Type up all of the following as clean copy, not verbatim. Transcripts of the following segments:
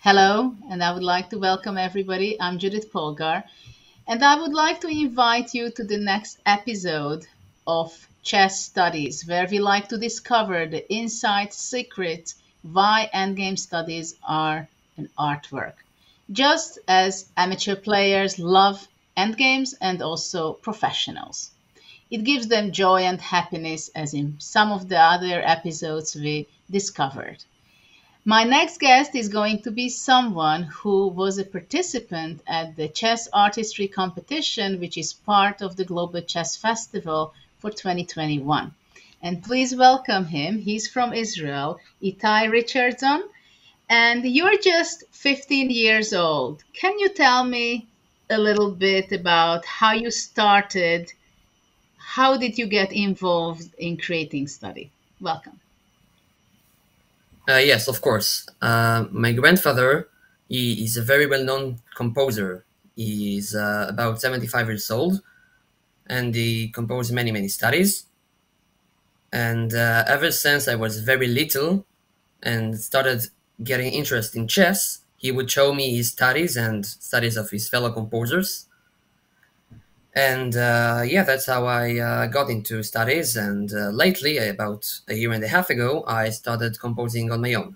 Hello, and I would like to welcome everybody. I'm Judit Polgar, and I would like to invite you to the next episode of Chess Studies, where we like to discover the inside secrets why endgame studies are an artwork. Just as amateur players love endgames and also professionals. It gives them joy and happiness, as in some of the other episodes we discovered. My next guest is going to be someone who was a participant at the Chess Artistry Competition, which is part of the Global Chess Festival for 2021. And please welcome him. He's from Israel, Itai Richardson, and you're just 15 years old. Can you tell me a little bit about how you started? How did you get involved in creating study? Welcome. Yes, of course. My grandfather, he is a very well-known composer. He is about 75 years old, and he composed many, many studies. And ever since I was very little and started getting interest in chess, he would show me his studies and studies of his fellow composers. And yeah, that's how I got into studies. And lately, about a year and a half ago, I started composing on my own.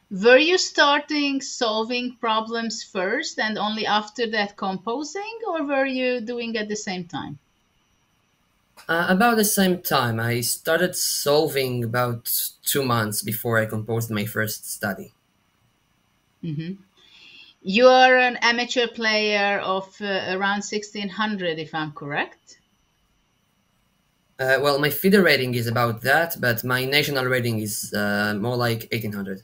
Were you starting solving problems first and only after that composing, or were you doing at the same time? About the same time, I started solving about 2 months before I composed my first study. Hmm. You are an amateur player of around 1600, if I'm correct. Well, my FIDE rating is about that, but my national rating is more like 1800.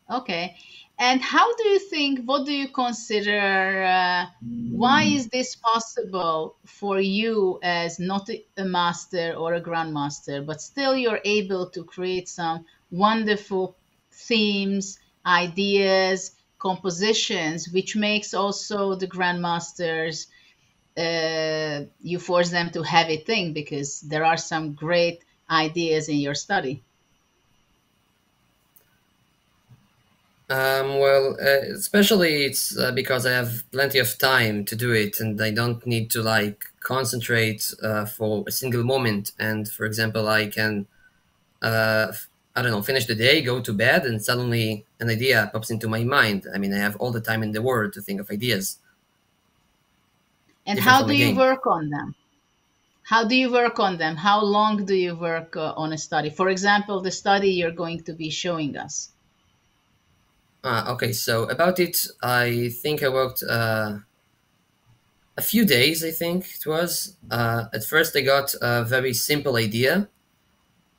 Okay. And how do you think, what do you consider, why is this possible for you as not a master or a grandmaster, but still you're able to create some wonderful themes, ideas, compositions, which makes also the grandmasters, you force them to have a thing because there are some great ideas in your study. Especially it's because I have plenty of time to do it, and I don't need to like concentrate for a single moment. And for example, I can, I don't know, finish the day, go to bed, and suddenly an idea pops into my mind. I mean, I have all the time in the world to think of ideas, And different how from do a you game. work on them? How do you work on them? How long do you work on a study? For example, the study you're going to be showing us. Okay, so about it, I think I worked a few days. I think it was. At first, I got a very simple idea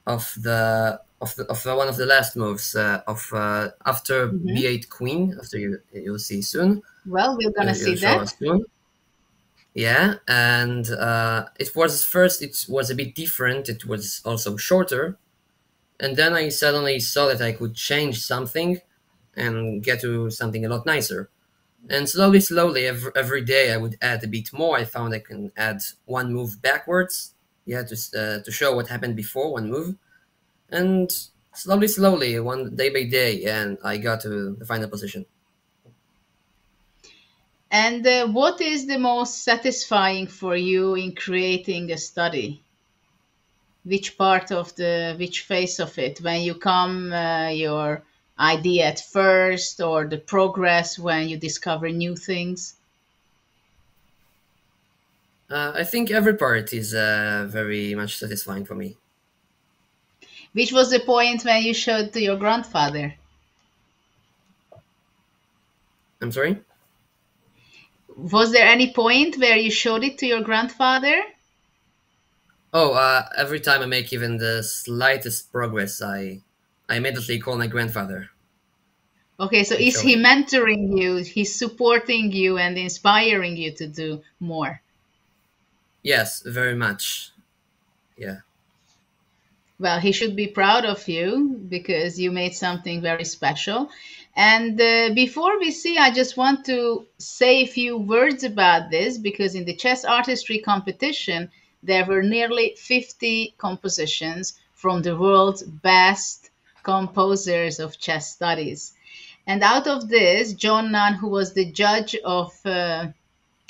of one of the last moves of after Hmm. b8 queen. After you'll see soon. Well, we're going to You'll see show that. us soon. Yeah, and it was first. It was a bit different. It was also shorter, and then I suddenly saw that I could change something and get to something a lot nicer. And slowly, every day I would add a bit more. I found I can add one move backwards, yeah, to show what happened before one move, and slowly, one day by day, and I got to the final position. And what is the most satisfying for you in creating a study? Which part of which phase of it? When you come, your idea at first, or the progress when you discover new things? I think every part is very much satisfying for me. Which was the point when you showed to your grandfather? I'm sorry. Was there any point where you showed it to your grandfather? Oh, every time I make even the slightest progress, I immediately call my grandfather Okay, so and is show he him. mentoring you? He's supporting you and inspiring you to do more. Yes, very much. Yeah. Well, he should be proud of you because you made something very special. And before we see, I just want to say a few words about this because in the chess artistry competition, there were nearly 50 compositions from the world's best composers of chess studies. And out of this, John Nunn, who was the judge of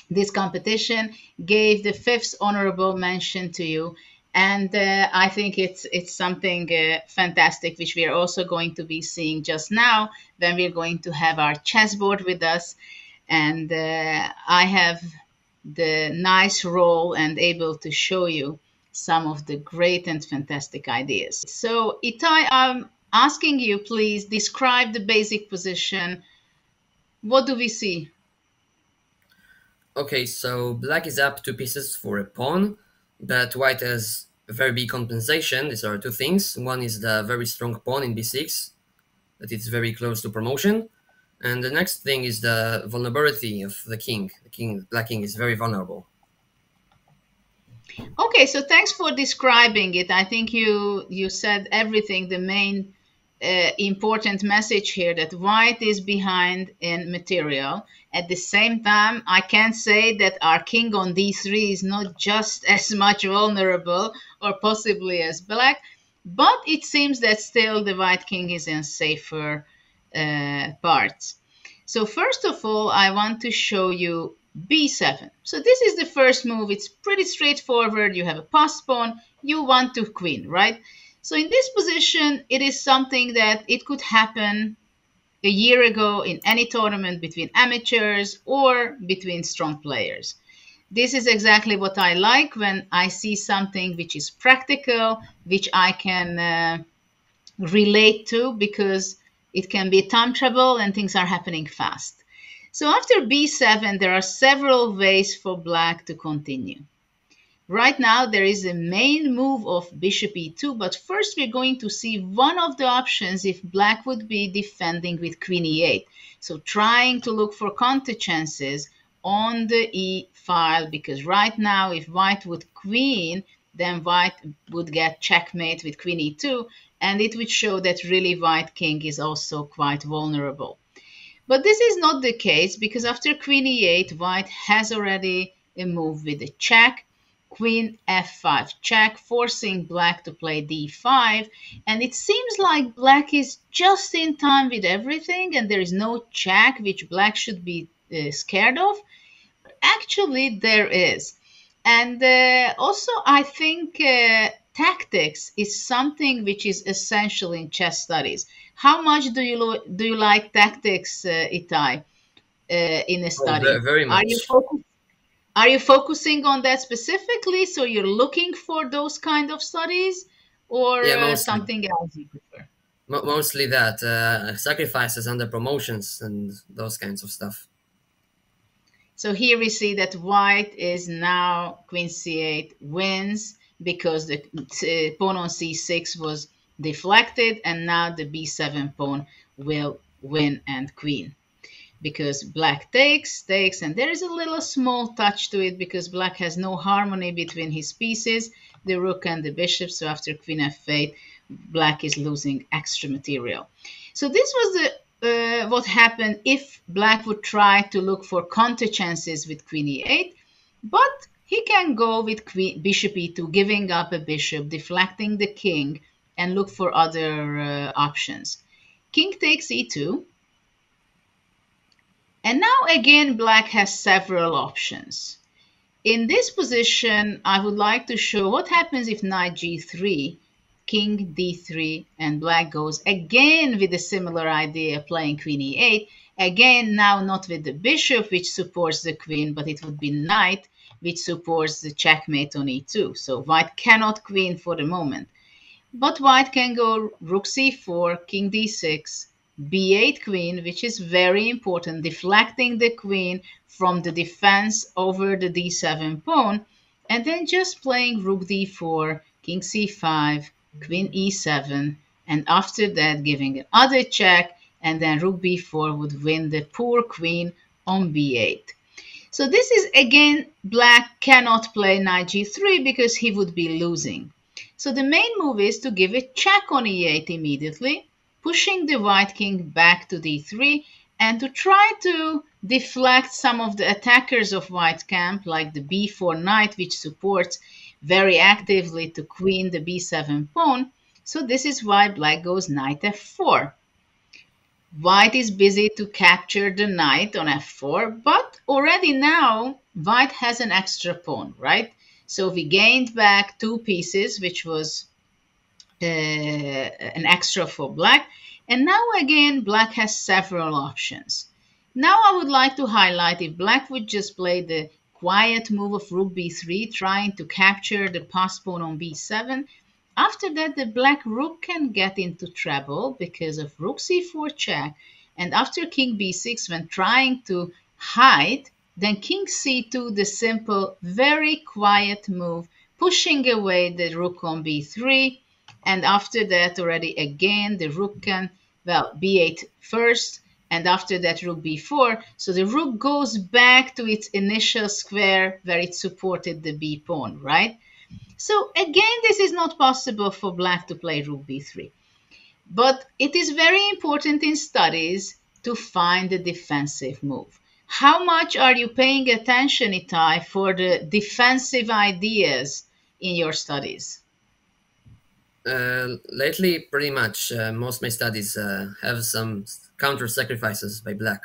this competition, gave the fifth honorable mention to you. And I think it's something fantastic, which we are also going to be seeing just now when we're going to have our chessboard with us. And I have the nice role and able to show you some of the great and fantastic ideas. So, Itai, I'm asking you, please describe the basic position. What do we see? Okay, so black is up two pieces for a pawn, but white has a very big compensation. These are two things. One is the very strong pawn in b6, that it's very close to promotion. And the next thing is the vulnerability of the king. The black king is very vulnerable. Okay, so thanks for describing it. I think you said everything. The main important message here that white is behind in material. At the same time, I can say that our king on d3 is not just as much vulnerable or possibly as black, but it seems that still the white king is in safer parts. So first of all, I want to show you b7. So this is the first move. It's pretty straightforward. You have a pass pawn. You want to queen, right? So in this position, it is something that it could happen a year ago in any tournament between amateurs or between strong players. This is exactly what I like when I see something which is practical, which I can relate to, because it can be time travel and things are happening fast. So after b7, there are several ways for black to continue. Right now, there is a main move of bishop e2, but first we're going to see one of the options if black would be defending with queen e8. So trying to look for counter chances on the e file, because right now, if white would queen, then white would get checkmate with queen e2, and it would show that really white king is also quite vulnerable. But this is not the case, because after queen e8, white has already a move with a check, queen f5 check, forcing black to play d5, and it seems like black is just in time with everything and there is no check which black should be scared of. Actually, there is. And also, I think tactics is something which is essential in chess studies. How much do you like tactics, Itai, in a Oh, study? very much. Are you focusing on that specifically? So you're looking for those kind of studies, or Yeah, mostly. something else you prefer? Mostly that. Sacrifices under promotions and those kinds of stuff. So here we see that white is now queen c8 wins because the pawn on c6 was deflected, and now the b7 pawn will win and queen, because black takes, and there is a little small touch to it because black has no harmony between his pieces, the rook and the bishop. So after queen f8, black is losing extra material. So this was the what happened if black would try to look for counter chances with queen e8, but he can go with bishop e2, giving up a bishop, deflecting the king, and look for other options. King takes e2. And now again, black has several options. In this position, I would like to show what happens if knight g3, king d3, and black goes again with a similar idea, playing queen e8. Again, now not with the bishop, which supports the queen, but it would be knight, which supports the checkmate on e2. So white cannot queen for the moment. But white can go rook c4, king d6, b8 queen, which is very important, deflecting the queen from the defense over the d7 pawn, and then just playing rook d4, king c5, queen e7, and after that giving another check, and then rook b4 would win the poor queen on b8. So this is again, black cannot play knight g3 because he would be losing. So the main move is to give a check on e8 immediately, pushing the white king back to d3, and to try to deflect some of the attackers of white camp, like the b4 knight, which supports very actively to queen the b7 pawn. So this is why black goes knight f4. White is busy to capture the knight on f4, but already now white has an extra pawn, right? So we gained back two pieces, which was an extra for black. And now again, black has several options. Now I would like to highlight if black would just play the quiet move of rook b3, trying to capture the pass pawn on b7. After that, the black rook can get into trouble because of rook c4 check. And after king b6, when trying to hide, then king c2, the simple, very quiet move, pushing away the rook on b3. And after that, already again, the rook can, well, b8 first, and after that, rook b4. So the rook goes back to its initial square where it supported the b pawn, right? So again, this is not possible for black to play rook b3. But it is very important in studies to find the defensive move. How much are you paying attention, Itai, for the defensive ideas in your studies? Lately, pretty much, most of my studies have some counter sacrifices by black.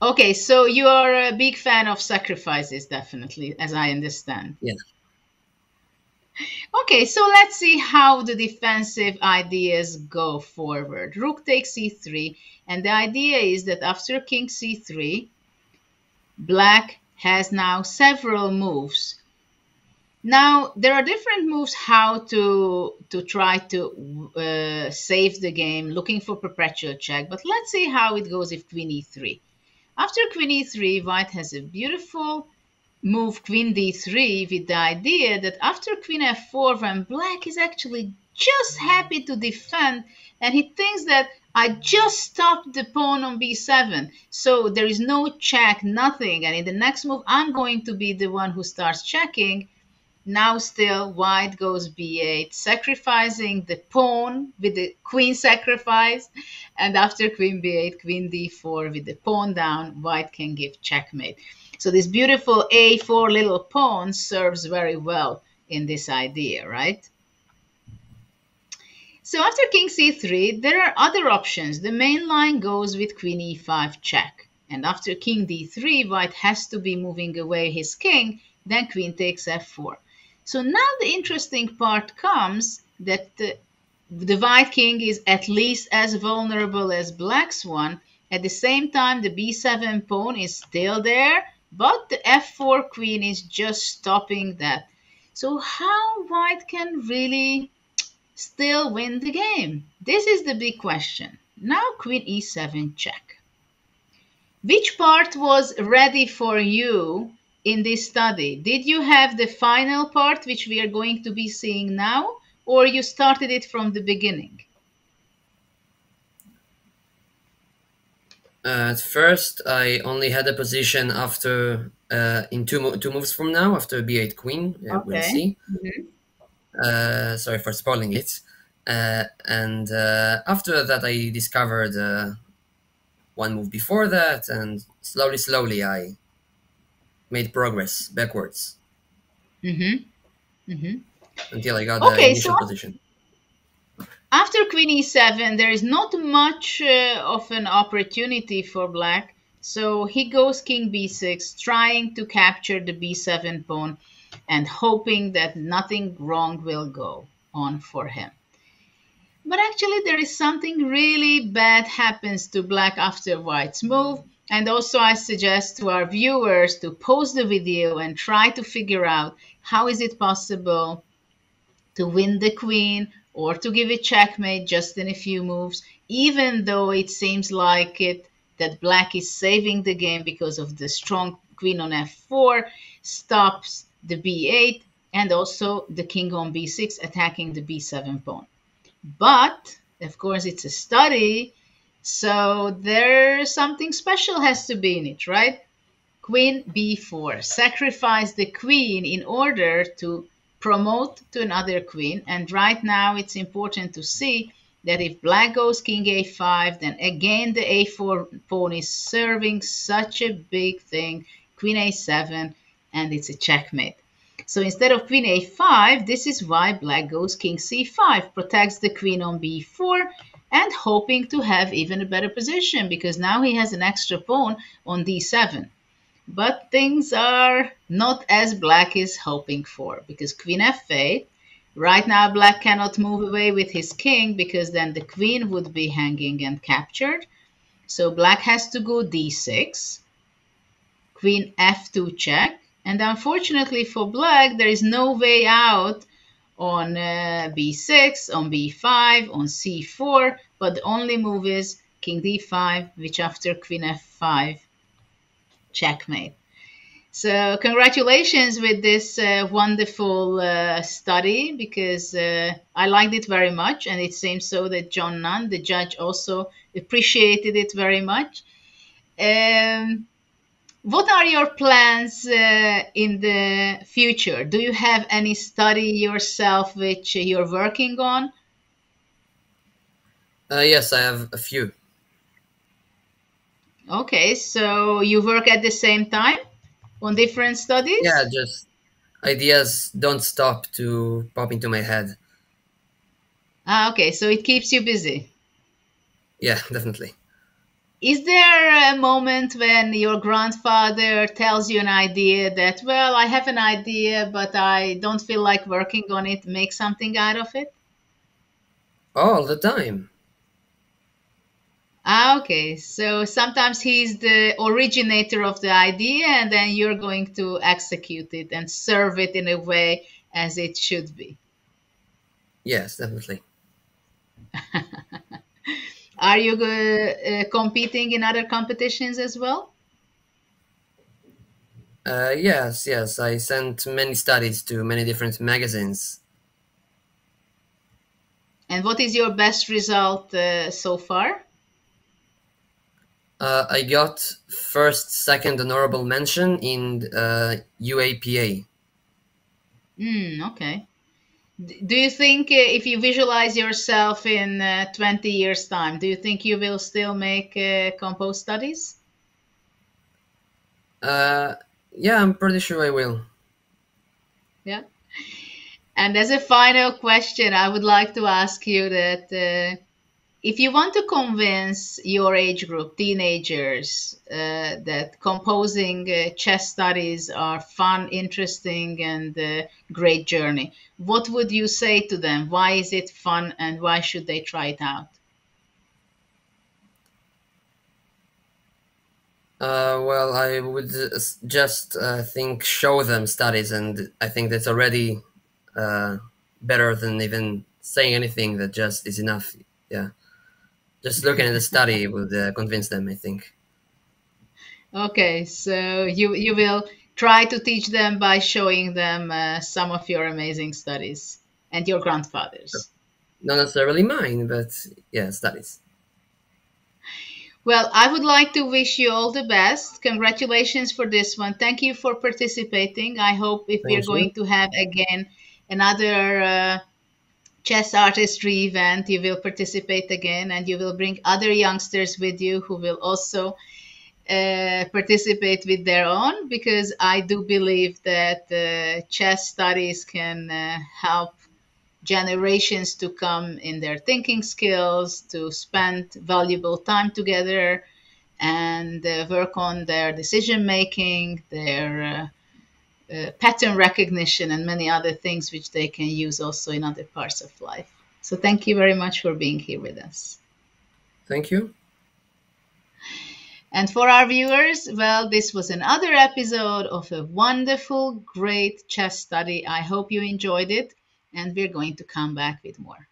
Okay, so you are a big fan of sacrifices, definitely, as I understand. Yeah. Okay, so let's see how the defensive ideas go forward. Rook takes c3, and the idea is that after king c3, black has now several moves. Now, there are different moves how to try to save the game, looking for perpetual check, but let's see how it goes if queen e3. After queen e3, white has a beautiful move queen d3 with the idea that after queen f4, when black is actually just happy to defend, and he thinks that I just stopped the pawn on b7, so there is no check, nothing, and in the next move I'm going to be the one who starts checking. Now still white goes b8, sacrificing the pawn with the queen sacrifice, and after queen b8, queen d4 with the pawn down, white can give checkmate. So this beautiful a4 little pawn serves very well in this idea, right? So after king c3, there are other options. The main line goes with queen e5 check. And after king d3, white has to be moving away his king, then queen takes f4. So now the interesting part comes that the white king is at least as vulnerable as black's one. At the same time, the b7 pawn is still there, but the f4 queen is just stopping that. So how white can really still win the game? This is the big question. Now queen e7 check. Which part was ready for you in this study? Did you have the final part, which we are going to be seeing now, or you started it from the beginning? At first, I only had a position after in two moves from now, after b8 queen. Okay. We'll see. Mm-hmm. Sorry for spoiling it. And after that, I discovered one move before that, and slowly, I made progress backwards. Until I got the initial position. After queen e7, there is not much of an opportunity for black. So he goes king b6, trying to capture the b7 pawn and hoping that nothing wrong will go on for him. But actually, there is something really bad happens to black after white's move. And also I suggest to our viewers to pause the video and try to figure out how is it possible to win the queen or to give it checkmate just in a few moves, even though it seems like it that black is saving the game because of the strong queen on f4, stops the b8, and also the king on b6 attacking the b7 pawn. But, of course, it's a study, so there's something special has to be in it, right? Queen b4, sacrifice the queen in order to promote to another queen. And right now it's important to see that if black goes king a5, then again the a4 pawn is serving such a big thing, queen a7, and it's a checkmate. So instead of queen a5, this is why black goes king c5, protects the queen on b4, and hoping to have even a better position because now he has an extra pawn on d7. But things are not as black is hoping for because queen f8. Right now, black cannot move away with his king because then the queen would be hanging and captured. So black has to go d6, queen f2 check. And unfortunately for black, there is no way out on b6, on b5, on c4, but the only move is king d5, which after queen f5, checkmate. So congratulations with this wonderful study because I liked it very much, and it seems so that John Nunn, the judge, also appreciated it very much. What are your plans in the future? Do you have any study yourself which you're working on? Yes, I have a few. Okay, so you work at the same time on different Yeah, studies? just ideas don't stop to pop into my head. Ah, okay, so it keeps you busy. Yeah, definitely. Is there a moment when your grandfather tells you an idea that, well, I have an idea, but I don't feel like working on it, make something out of it? All the time. Ah, okay. So sometimes he's the originator of the idea, and then you're going to execute it and serve it in a way as it should be. Yes, definitely. Are you competing in other competitions as well? Yes, yes. I sent many studies to many different magazines. And what is your best result so far? I got first, second honorable mention in UAPA. Okay. Do you think if you visualize yourself in 20 years' time, do you think you will still make compose studies? Uh, yeah, I'm pretty sure I will. Yeah. And as a final question, I would like to ask you that if you want to convince your age group, teenagers, that composing chess studies are fun, interesting, and great journey, what would you say to them? Why is it fun, and why should they try it out? Well, I would just think show them studies, and I think that's already uh, better than even saying anything. That just is enough. Yeah, just looking at the study would convince them, I think. Okay, so you will try to teach them by showing them some of your amazing studies and your grandfather's. Not necessarily mine, but yeah, studies. Well, I would like to wish you all the best. Congratulations for this one. Thank you for participating. I hope if we're Thank going you. to have again another chess artistry event, you will participate again and you will bring other youngsters with you who will also participate with their own because I do believe that chess studies can help generations to come in their thinking skills, to spend valuable time together and work on their decision making, their pattern recognition, and many other things which they can use also in other parts of life. So, thank you very much for being here with us. Thank you. And for our viewers, well, this was another episode of a wonderful, great chess study. I hope you enjoyed it, and we're going to come back with more.